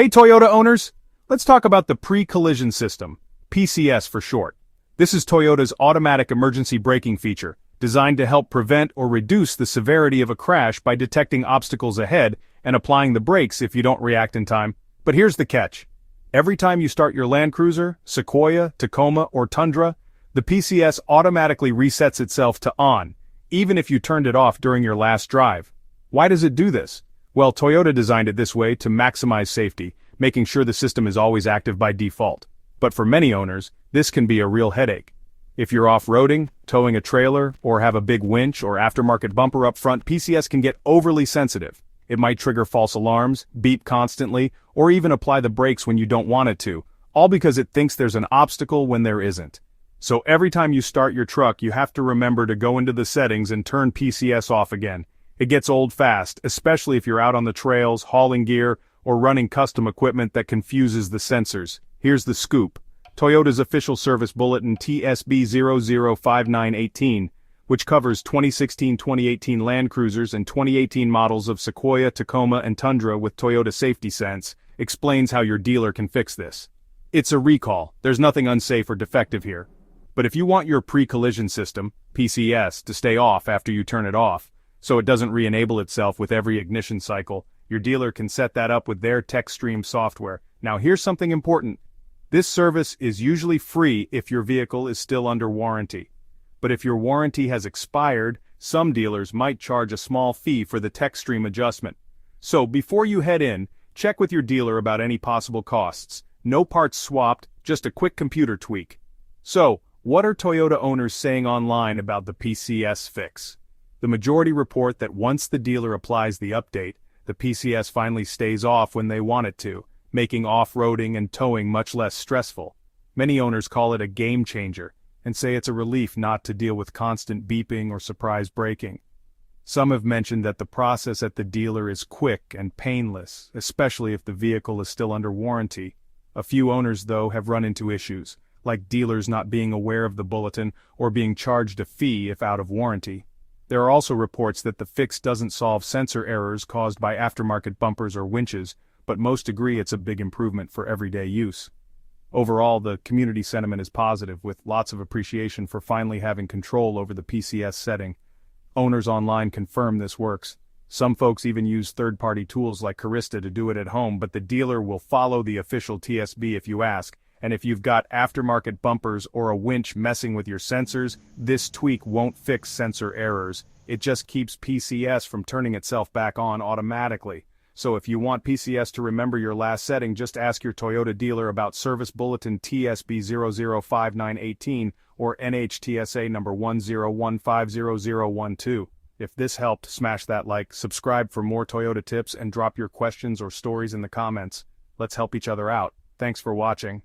Hey Toyota owners, let's talk about the pre-collision system, PCS for short. This is Toyota's automatic emergency braking feature, designed to help prevent or reduce the severity of a crash by detecting obstacles ahead and applying the brakes if you don't react in time. But here's the catch. Every time you start your Land Cruiser, Sequoia, Tacoma, or Tundra, the PCS automatically resets itself to on, even if you turned it off during your last drive. Why does it do this? Well, Toyota designed it this way to maximize safety, making sure the system is always active by default. But for many owners, this can be a real headache. If you're off-roading, towing a trailer, or have a big winch or aftermarket bumper up front, PCS can get overly sensitive. It might trigger false alarms, beep constantly, or even apply the brakes when you don't want it to, all because it thinks there's an obstacle when there isn't. So every time you start your truck, you have to remember to go into the settings and turn PCS off again. It gets old fast, especially if you're out on the trails, hauling gear, or running custom equipment that confuses the sensors. Here's the scoop. Toyota's official service bulletin TSB 005918, which covers 2016-2018 Land Cruisers and 2018 models of Sequoia, Tacoma, and Tundra with Toyota Safety Sense, explains how your dealer can fix this. It's a recall. There's nothing unsafe or defective here. But if you want your pre-collision system, PCS, to stay off after you turn it off, so it doesn't re-enable itself with every ignition cycle, your dealer can set that up with their Techstream software. Now here's something important. This service is usually free if your vehicle is still under warranty. But if your warranty has expired, some dealers might charge a small fee for the Techstream adjustment. So before you head in, check with your dealer about any possible costs. No parts swapped, just a quick computer tweak. So, what are Toyota owners saying online about the PCS fix? The majority report that once the dealer applies the update, the PCS finally stays off when they want it to, making off-roading and towing much less stressful. Many owners call it a game changer, and say it's a relief not to deal with constant beeping or surprise braking. Some have mentioned that the process at the dealer is quick and painless, especially if the vehicle is still under warranty. A few owners, though, have run into issues, like dealers not being aware of the bulletin or being charged a fee if out of warranty. There are also reports that the fix doesn't solve sensor errors caused by aftermarket bumpers or winches, but most agree it's a big improvement for everyday use. Overall, the community sentiment is positive, with lots of appreciation for finally having control over the PCS setting. Owners online confirm this works. Some folks even use third-party tools like Carista to do it at home, but the dealer will follow the official TSB if you ask. And if you've got aftermarket bumpers or a winch messing with your sensors, this tweak won't fix sensor errors. It just keeps PCS from turning itself back on automatically. So if you want PCS to remember your last setting, just ask your Toyota dealer about Service Bulletin TSB 005918 or NHTSA number 101500012. If this helped, smash that like, subscribe for more Toyota tips, and drop your questions or stories in the comments. Let's help each other out. Thanks for watching.